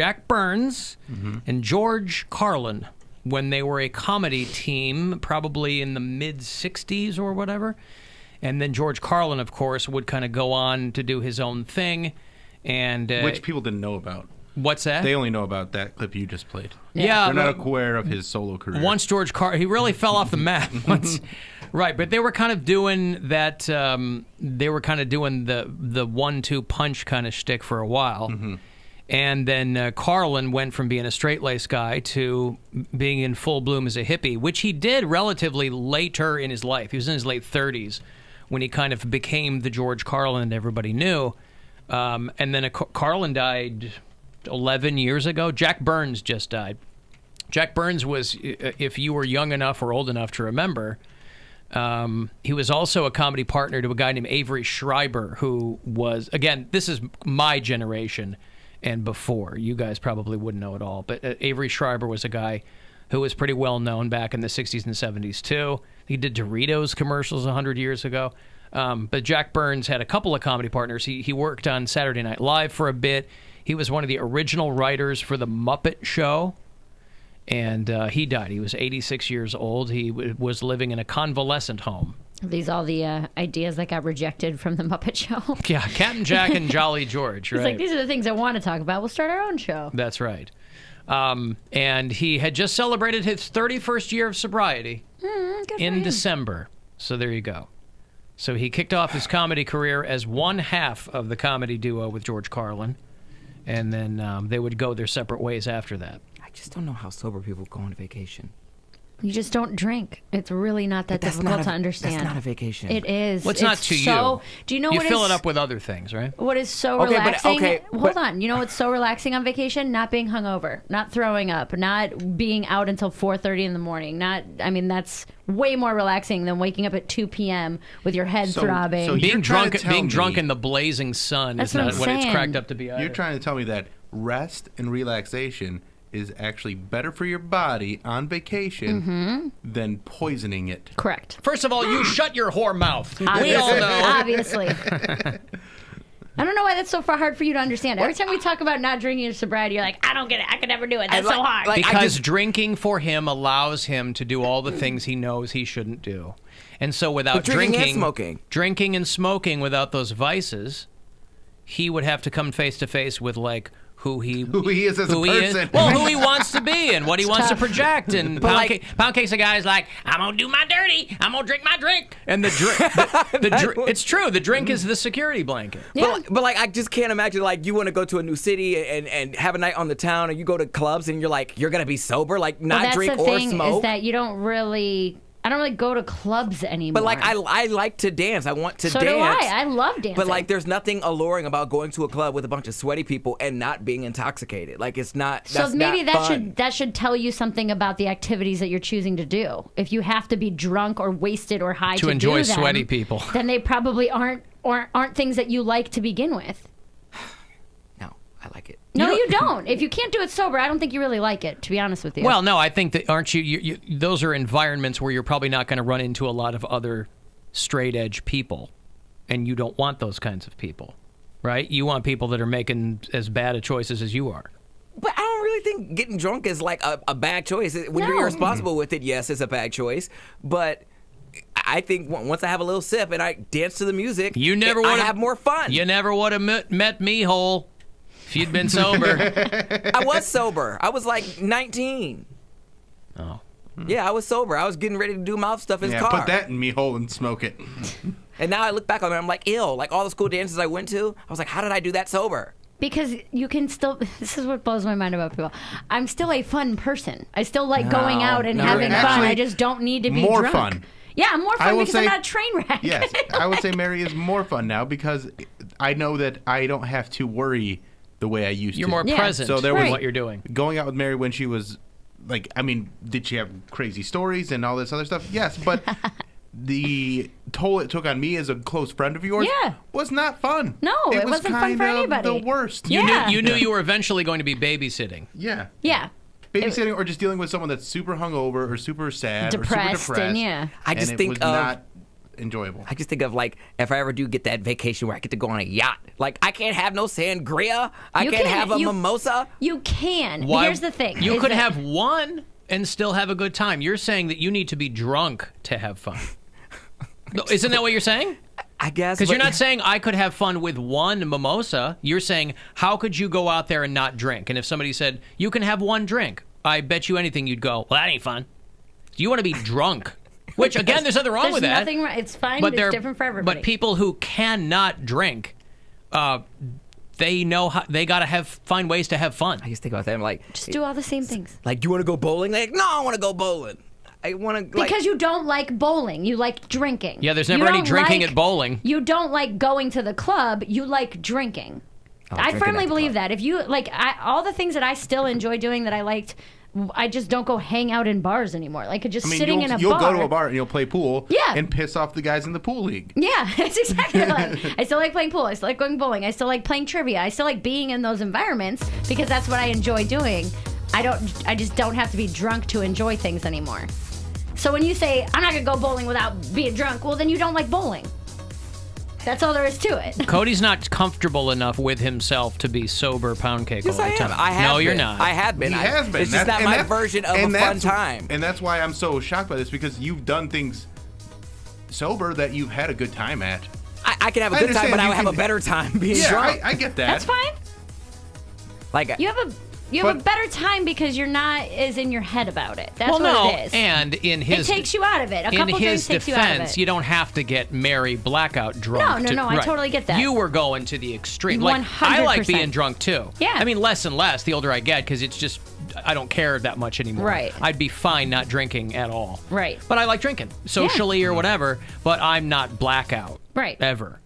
Jack Burns and George Carlin when they were a comedy team, probably in the mid-'60s or whatever. And then George Carlin, of course, would kind of go on to do his own thing. And which people didn't know about. What's that? They only know about that clip you just played. Yeah. They're not aware of his solo career. Once George Carlin, he really fell off the map once. Right, but they were kind of doing that, they were kind of doing the 1-2 punch kind of shtick for a while. And then Carlin went from being a straight-laced guy to being in full bloom as a hippie, which he did relatively later in his life. He was in his late 30s when he kind of became the George Carlin that everybody knew. And then Carlin died 11 years ago. Jack Burns just died. Jack Burns was, if you were young enough or old enough to remember, he was also a comedy partner to a guy named Avery Schreiber, who was, again, this is my generation and before. You guys probably wouldn't know it all, but Avery Schreiber was a guy who was pretty well known back in the 60s and 70s, too. He did Doritos commercials 100 years ago. But Jack Burns had a couple of comedy partners. He worked on Saturday Night Live for a bit. He was one of the original writers for The Muppet Show. And he died. He was 86 years old. He was living in a convalescent home. Are these all the ideas that got rejected from The Muppet Show? Yeah, Captain Jack and Jolly George, right? He's like, these are the things I want to talk about. We'll start our own show. That's right. And he had just celebrated his 31st year of sobriety in December. So there you go. So he kicked off his comedy career as one half of the comedy duo with George Carlin. And then they would go their separate ways after that. I just don't know how sober people go on vacation. You just don't drink. It's really not that difficult to understand. That's not a vacation. It is. Well, it's not to you. Do you know you what fill it up with other things, right? What is so relaxing? Hold on. You know what's so relaxing on vacation? Not being hungover, not throwing up, not being out until 4:30 in the morning. That's way more relaxing than waking up at 2 p.m. with your head throbbing. So being drunk in the blazing sun is not what it's cracked up to be either. You're trying to tell me that rest and relaxation is actually better for your body on vacation than poisoning it. Correct. First of all, you shut your whore mouth. We Obviously. all know. Obviously. I don't know why that's so hard for you to understand. Every time we talk about not drinking or sobriety, you're like, I don't get it. I could never do it. That's so hard. Because drinking for him allows him to do all the things he knows he shouldn't do. And so without drinking and smoking without those vices, he would have to come face to face with who he is as a person. Who he wants to be and what he wants to project. And Poundcake's a guy who's like, I'm going to do my dirty. I'm going to drink my drink. And it's true. The drink is the security blanket. Yeah. But I just can't imagine, you want to go to a new city and have a night on the town, and you go to clubs and you're like, you're going to be sober, not drink or smoke. That's the thing is that I don't really go to clubs anymore. But I like to dance. I want to dance. So do I. I love dancing. But there's nothing alluring about going to a club with a bunch of sweaty people and not being intoxicated. It's not. So maybe that should tell you something about the activities that you're choosing to do. If you have to be drunk or wasted or high to enjoy do them, sweaty people, then they probably aren't things that you like to begin with. I like it. No, you don't. If you can't do it sober, I don't think you really like it, to be honest with you. Well, no, I think that aren't you those are environments where you're probably not going to run into a lot of other straight edge people, and you don't want those kinds of people, right? You want people that are making as bad a choices as you are. But I don't really think getting drunk is a bad choice. When you're irresponsible with it, yes, it's a bad choice. But I think once I have a little sip and I dance to the music, I have more fun. You never would have met me whole. If you'd been sober. I was sober. I was 19. Oh. Yeah, I was sober. I was getting ready to do mouth stuff in his car. Put that in me hole and smoke it. And now I look back on it, I'm like, ew. All the school dances I went to, I was like, how did I do that sober? Because you can still, this is what blows my mind about people. I'm still a fun person. I still like going out and having fun. I just don't need to be more drunk. Fun. Yeah, I'm more fun because I'm not a train wreck. Yes, I would say Mary is more fun now because I know that I don't have to worry the way I used to. You're more present with what you're doing. Going out with Mary when she was did she have crazy stories and all this other stuff? Yes, but the toll it took on me as a close friend of yours was not fun. No, it wasn't fun for anybody. The worst. You knew you were eventually going to be babysitting. Yeah. Yeah. Babysitting or just dealing with someone that's super hungover or super sad depressed, or super depressed. And I just think of enjoyable. I just think of like if I ever do get that vacation where I get to go on a yacht. Like I can't have no sangria. I can't have a mimosa. You can. Why? Here's the thing. You could have one and still have a good time. You're saying that you need to be drunk to have fun. Isn't that what you're saying? I guess. Because you're not saying I could have fun with one mimosa. You're saying, how could you go out there and not drink? And if somebody said, you can have one drink, I bet you anything you'd go, well, that ain't fun. You want to be drunk. Which, again, there's nothing wrong with that. There's nothing. It's fine. But it's different for everybody. But people who cannot drink, they know how, they got to find ways to have fun. I just think about that. I'm like, just do all the same things. Like, you want to go bowling? Like, no, I want to go bowling. I want to because you don't like bowling. You like drinking. Yeah, there's never any drinking at bowling. You don't like going to the club. You like drinking. I firmly believe that. If you like all the things that I still enjoy doing that I liked, I just don't go hang out in bars anymore. Like just sitting in a bar. You'll go to a bar and you'll play pool. Yeah. And piss off the guys in the pool league. Yeah, that's exactly what I still like playing pool. I still like going bowling. I still like playing trivia. I still like being in those environments because that's what I enjoy doing. I just don't have to be drunk to enjoy things anymore. So when you say, I'm not going to go bowling without being drunk, well, then you don't like bowling. That's all there is to it. Cody's not comfortable enough with himself to be sober Poundcake all the time. I have no, been. you're not. I have been. He has been. It's just not my version of a fun time. And that's why I'm so shocked by this, because you've done things sober that you've had a good time at. I can have a good time, but I would have a better time being drunk. I get that. That's fine. Like You have a better time because you're not as in your head about it. That's what it is. And in his it takes you out of it. A couple drinks takes you out of it. In his defense, you don't have to get Mary blackout drunk. No, I totally get that. You were going to the extreme. 100%. Like I like being drunk too. Yeah. I mean, less and less the older I get because it's just I don't care that much anymore. Right. I'd be fine not drinking at all. Right. But I like drinking socially or whatever. But I'm not blackout. Right. Ever.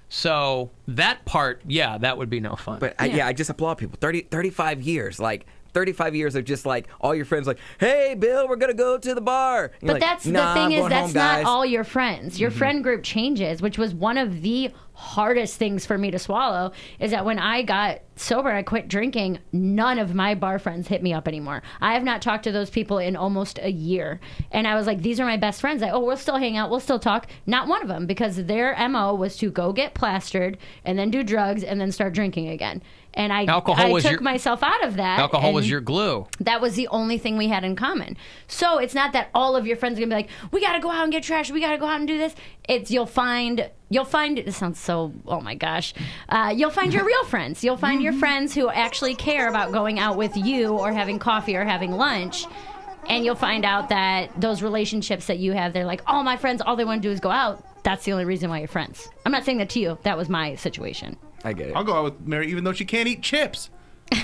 So that part, that would be no fun. But I just applaud people. 35 years, like 35 years of just like all your friends like, hey, Bill, we're going to go to the bar. But like, that's the thing is that's not all your friends. Your friend group changes, which was one of the hardest things for me to swallow, is that when I got sober, I quit drinking, none of my bar friends hit me up anymore. I have not talked to those people in almost a year. And I was like, these are my best friends. We'll still hang out. We'll still talk. Not one of them, because their MO was to go get plastered and then do drugs and then start drinking again. And I took myself out of that. Alcohol was your glue. That was the only thing we had in common. So it's not that all of your friends are going to be like, we got to go out and get trashed. We got to go out and do this. It's you'll find, it sounds so, oh my gosh. You'll find your real friends. You'll find your friends who actually care about going out with you or having coffee or having lunch. And you'll find out that those relationships that you have, they're like, oh, my friends, all they want to do is go out. That's the only reason why you're friends. I'm not saying that to you. That was my situation. I get it. I'll go out with Mary even though she can't eat chips.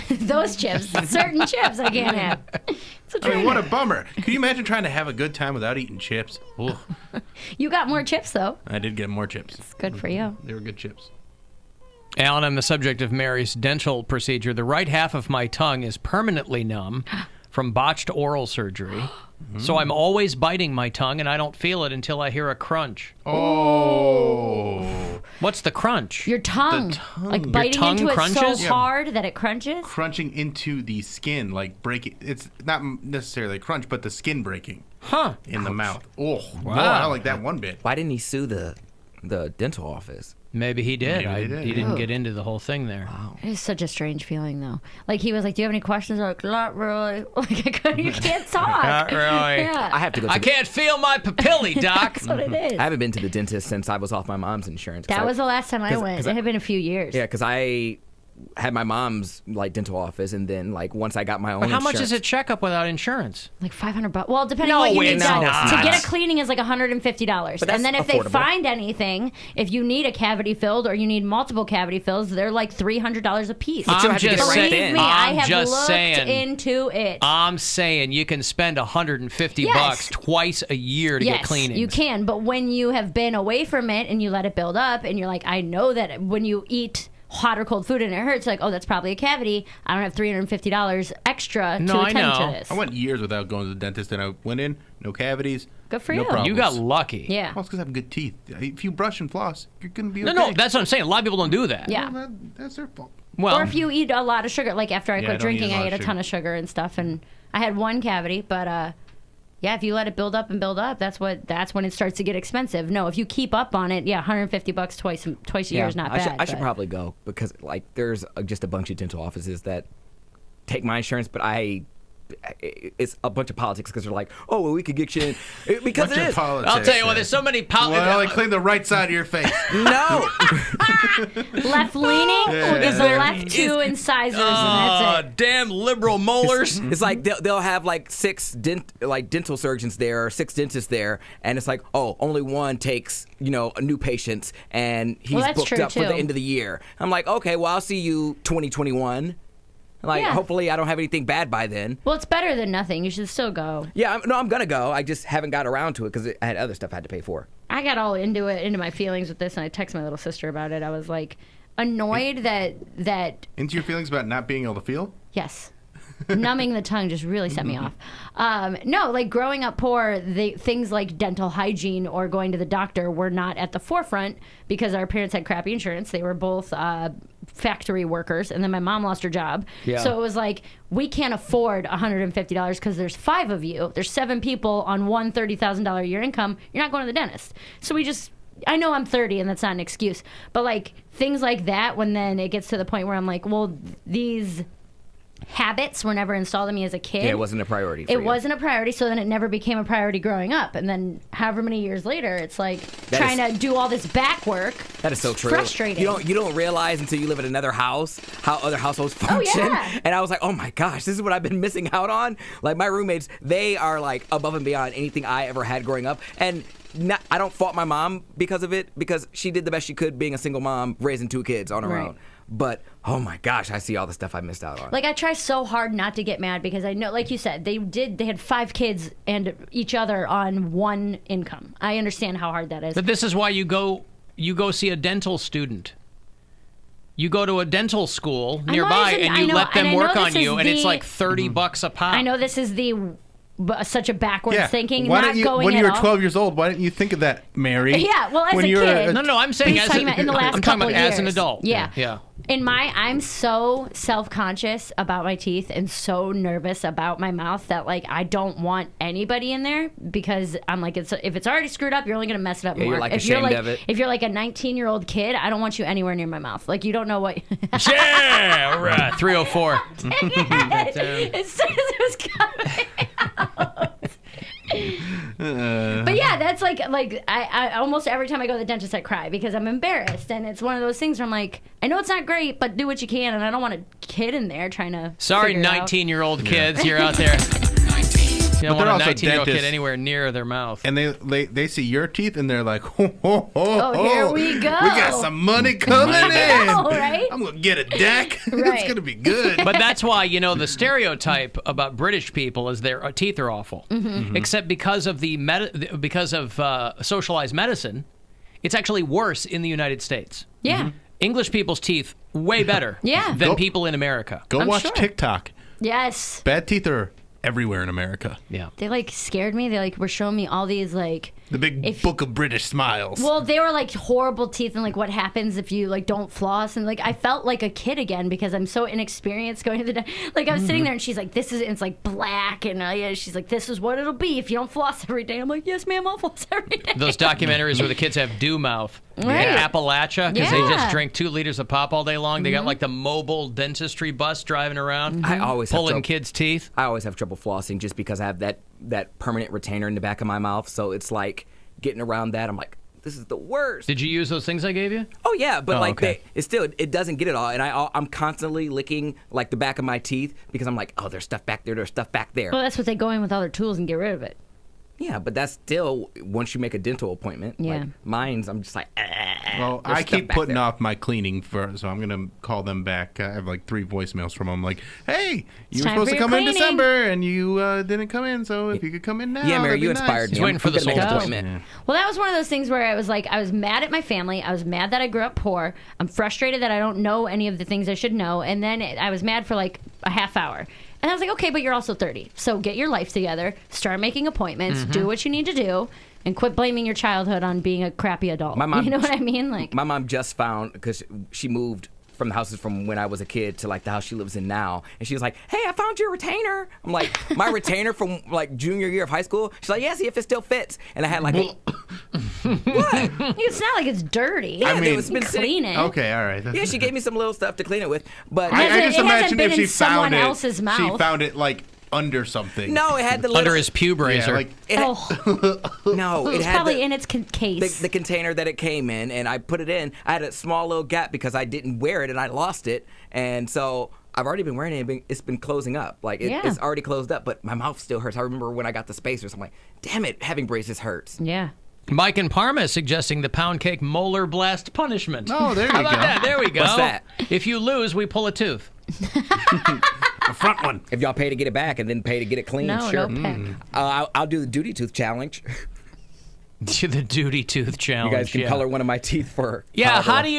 Those chips. Certain chips I can't have. I mean, what a bummer. Can you imagine trying to have a good time without eating chips? You got more chips, though. I did get more chips. It's good for you. They were good chips. Alan, I'm the subject of Mary's dental procedure. The right half of my tongue is permanently numb from botched oral surgery. So I'm always biting my tongue, and I don't feel it until I hear a crunch. Oh. What's the crunch? Your tongue. The tongue. Like biting tongue into crunches? it so hard that it crunches? Crunching into the skin, like breaking. It's not necessarily a crunch, but the skin breaking. Huh. In the mouth. Oh, wow. No, I don't like that one bit. Why didn't he sue the dental office? Maybe he did. He didn't Oh. get into the whole thing there. Wow. It is such a strange feeling, though. Like, he was like, do you have any questions? I'm like, not really. Like, you can't talk. Not really. Yeah. I have to go. I can't feel my papillae, Doc. That's what it is. I haven't been to the dentist since I was off my mom's insurance. That was the last time I went. It had been a few years. Yeah, because I had my mom's like dental office, and then like once I got my own. But how insurance, much is a checkup without insurance? Like $500. Well, depending No, on what you need it's done. not. To get a cleaning is like $150. But And then if they affordable. find anything, if you need a cavity filled or you need multiple cavity fills, they're like $300 a piece. But you have to get it right Believe then. me, I I'm have just looked saying. into it. I'm saying you can spend $150 Yes. twice a year to get cleanings. You can, but when you have been away from it and you let it build up and you're like, I know that when you eat hot or cold food and it hurts, like, oh, that's probably a cavity. I don't have $350 extra to attend to this. I went years without going to the dentist, and I went in, no cavities. Good for no you. problems. You got lucky. Yeah. Well, it's because I have good teeth. If you brush and floss, you're going to be okay. No, that's what I'm saying. A lot of people don't do that. Yeah. Well, that's their fault. Well, Or if you eat a lot of sugar, like after I Yeah, quit I don't eat drinking, a lot I of ate a ton of sugar and stuff, and I had one cavity, but Yeah, if you let it build up and build up, that's when it starts to get expensive. No, if you keep up on it, $150 twice a year is not bad. I should probably go because like there's just a bunch of dental offices that take my insurance, but it's a bunch of politics because they're like, oh, well, we could get you in. Because it is. I'll tell you what, there's so many politics. Well, I clean the right side of your face. No. Left-leaning is the left two incisors, and that's it. Damn liberal molars. It's like they'll have like 6 dental surgeons there or 6 dentists there, and it's like, oh, only one takes new patients, and he's booked up for the end of the year. I'm like, okay, well, I'll see you 2021. Hopefully I don't have anything bad by then. Well, it's better than nothing. You should still go. Yeah, I'm going to go. I just haven't got around to it because I had other stuff I had to pay for. I got all into my feelings with this, and I texted my little sister about it. I was like annoyed that into your feelings about not being able to feel? Yes. Numbing the tongue just really set me off. No, like growing up poor, things like dental hygiene or going to the doctor were not at the forefront because our parents had crappy insurance. They were both factory workers, and then my mom lost her job. Yeah. So it was like, we can't afford $150 because there's 5 of you. There's 7 people on one $30,000 a year income. You're not going to the dentist. So I know I'm 30 and that's not an excuse, but like things like that, when then it gets to the point where I'm like, well, these habits were never installed in me as a kid. Yeah, it wasn't a priority for you. It wasn't a priority, so then it never became a priority growing up. And then however many years later, it's like trying to do all this back work. That is so true. Frustrating. You don't realize until you live in another house how other households function. Oh, yeah. And I was like, oh my gosh, this is what I've been missing out on. Like my roommates, they are like above and beyond anything I ever had growing up. And I don't fault my mom because of it, because she did the best she could being a single mom, raising 2 kids on her own. But, oh my gosh, I see all the stuff I missed out on. Like, I try so hard not to get mad because I know, like you said, they had 5 kids and each other on one income. I understand how hard that is. But this is why you go see a dental student. You go to a dental school nearby and you let them work on you, and it's like $30 a pop. I know this is such a backwards thinking, when not going when at you were all. 12 years old, why didn't you think of that, Mary? Yeah, well, as a kid. No, I'm saying in the last couple of years. As an adult. Yeah. I'm so self-conscious about my teeth and so nervous about my mouth that like I don't want anybody in there because I'm like, if it's already screwed up, you're only gonna mess it up more. You're like ashamed of it. If you're like a 19-year-old kid, I don't want you anywhere near my mouth. Like you don't know what. Yeah, all right. 304. As soon as it was coming out. But yeah, that's like I almost every time I go to the dentist I cry because I'm embarrassed, and it's one of those things where I'm like, I know it's not great, but do what you can, and I don't want a kid in there trying to. Sorry, 19-year-old kids, you're out there. You don't want a 19-year-old kid anywhere near their mouth. And they see your teeth and they're like, here we go. We got some money coming in. Know, right? I'm going to get a deck. Right. It's going to be good. But that's why, the stereotype about British people is their teeth are awful. Mm-hmm. Except because of socialized medicine, it's actually worse in the United States. Yeah. Mm-hmm. English people's teeth way better than people in America. Go watch TikTok. Yes. Bad teeth are everywhere in America. Yeah. They scared me. They were showing me all these the big book of British smiles. Well, they were horrible teeth and what happens if you don't floss, and I felt like a kid again because I'm so inexperienced going to the I was sitting there and she's like, this is, and it's black, and she's like, this is what it'll be if you don't floss every day. I'm like, yes ma'am, I'll floss every day. Those documentaries where the kids have dew mouth. Right. Appalachia, because they just drink 2 liters of pop all day long. They got the mobile dentistry bus driving around. I always pulling kids' teeth. I always have trouble flossing just because I have that permanent retainer in the back of my mouth. So it's like getting around that. I'm like, this is the worst. Did you use those things I gave you? Oh yeah, but it doesn't get it all, and I'm constantly licking the back of my teeth because I'm like, oh, there's stuff back there. There's stuff back there. Well, that's what they go in with all their tools and get rid of it. Yeah, but that's still once you make a dental appointment. Yeah. Mine's, I'm just like, well, I keep putting off my cleaning so I'm gonna call them back. I have 3 voicemails from them. Hey, you were supposed to come in December and you didn't come in. So if you could come in now, yeah, Mary, you inspired me. He's waiting for the soul appointment. Yeah. Well, that was one of those things where I was I was mad at my family. I was mad that I grew up poor. I'm frustrated that I don't know any of the things I should know. And then I was mad for a half hour. And I was like, okay, but you're also 30. So get your life together, start making appointments, do what you need to do, and quit blaming your childhood on being a crappy adult. My mom, you know what I mean? My mom just found, because she moved from the houses from when I was a kid to like the house she lives in now. And she was like, hey, I found your retainer. I'm like, my retainer from like junior year of high school? She's like, yeah, see if it still fits. And I had like, what? It's not like it's dirty. Yeah, I mean, it's been clean it. Okay, all right. Yeah, she gave me some little stuff to clean it with. But I just imagine if she found it, else's mouth. she found it like under something. No, it had the little, under his pube razor. No, it had probably in its case. The container that it came in, and I put it in. I had a small little gap because I didn't wear it and I lost it, and so I've already been wearing it. It's been closing up. Like it's already closed up, but my mouth still hurts. I remember when I got the spacers. I'm like, damn it, having braces hurts. Yeah. Mike in Parma is suggesting the Poundcake molar blast punishment. Oh, there you go. How about that? There we go. What's that? If you lose, we pull a tooth. The front one. If y'all pay to get it back and then pay to get it clean, sure. No I'll do the duty tooth challenge. The duty tooth challenge. You guys can color one of my teeth for. Yeah. How do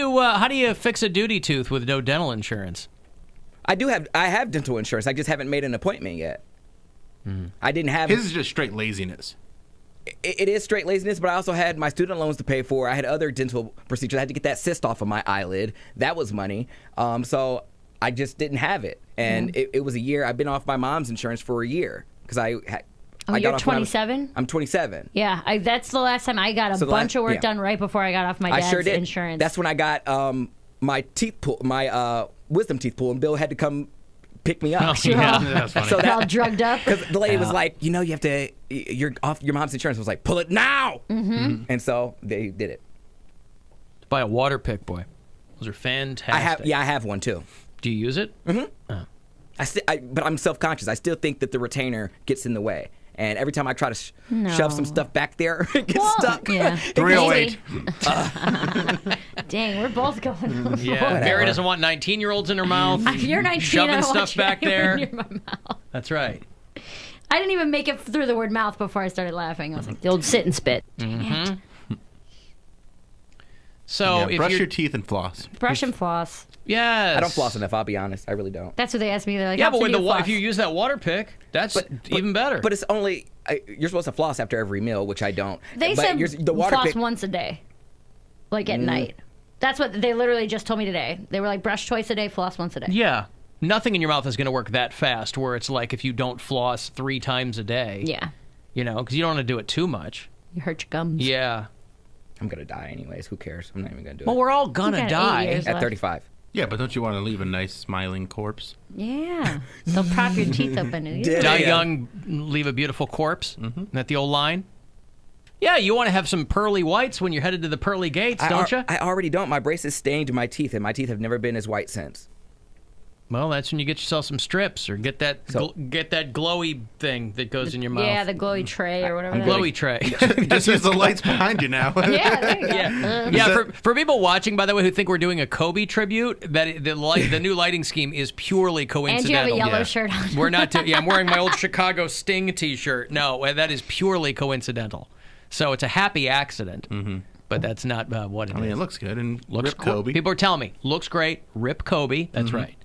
you fix a duty tooth with no dental insurance? I have dental insurance. I just haven't made an appointment yet. I didn't have. His is just straight laziness. It is straight laziness, but I also had my student loans to pay for. I had other dental procedures. I had to get that cyst off of my eyelid. That was money. So I just didn't have it. And it was a year. I've been off my mom's insurance for a year because I got you're off 27? I'm 27. Yeah, that's the last time I got a bunch of work done right before I got off my dad's I sure did. insurance. That's when I got my teeth pulled, my wisdom teeth pulled, and Bill had to come pick me up. Oh, yeah. That's funny. So all drugged up. Because the lady was like, you have to, you're off your mom's insurance. Was like, pull it now. And so they did it. Buy a water pick, boy. Those are fantastic. I have one too. Do you use it? Mm-hmm. Oh. But I'm self-conscious. I still think that the retainer gets in the way. And every time I try to shove some stuff back there, it gets stuck. Yeah. 308. Dang, we're both going. Yeah, Barry doesn't want 19-year-olds in her mouth. If you're 19, shoving I stuff want back there. in my mouth. That's right. I didn't even make it through the word mouth before I started laughing. I was like, the old sit and spit. Mm-hmm. So if brush your teeth and floss. Brush and floss. Yes. I don't floss enough, I'll be honest. I really don't. That's what they asked me. They're like, yeah, but if you use that water pick, that's even better. But it's only, you're supposed to floss after every meal, which I don't. They said floss once a day, like at night. That's what they literally just told me today. They were like, brush twice a day, floss once a day. Yeah. Nothing in your mouth is going to work that fast where it's like if you don't floss 3 times a day. Yeah. Because you don't want to do it too much. You hurt your gums. Yeah. I'm going to die anyways. Who cares? I'm not even going to do it. Well, we're all going to die. At 35. Yeah, but don't you want to leave a nice smiling corpse? Yeah. They'll prop your teeth open. Die young, leave a beautiful corpse. Isn't that the old line? Yeah, you want to have some pearly whites when you're headed to the pearly gates, don't you? I already don't. My braces stained my teeth, and my teeth have never been as white since. Well, that's when you get yourself some strips or get that glowy thing that goes in your mouth. Yeah, the glowy tray or whatever. Glowy tray. Just use the lights behind you now. Yeah, there you go. Yeah, for people watching, by the way, who think we're doing a Kobe tribute, that the new lighting scheme is purely coincidental. And you have a yellow shirt on. We're not. I'm wearing my old Chicago Sting T-shirt. No, that is purely coincidental. So it's a happy accident. But that's not what it is. It looks good and looks rip Kobe. People are telling me looks great. Rip Kobe. That's right.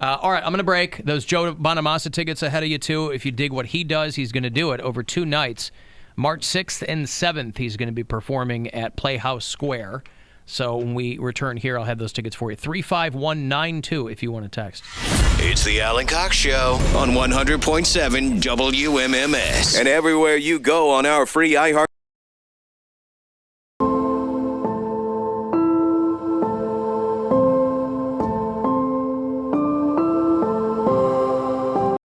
All right, I'm going to break. Those Joe Bonamassa tickets ahead of you, too. If you dig what he does, he's going to do it over 2 nights. March 6th and 7th, he's going to be performing at Playhouse Square. So when we return here, I'll have those tickets for you. 35192 if you want to text. It's the Alan Cox Show on 100.7 WMMS. And everywhere you go on our free iHeart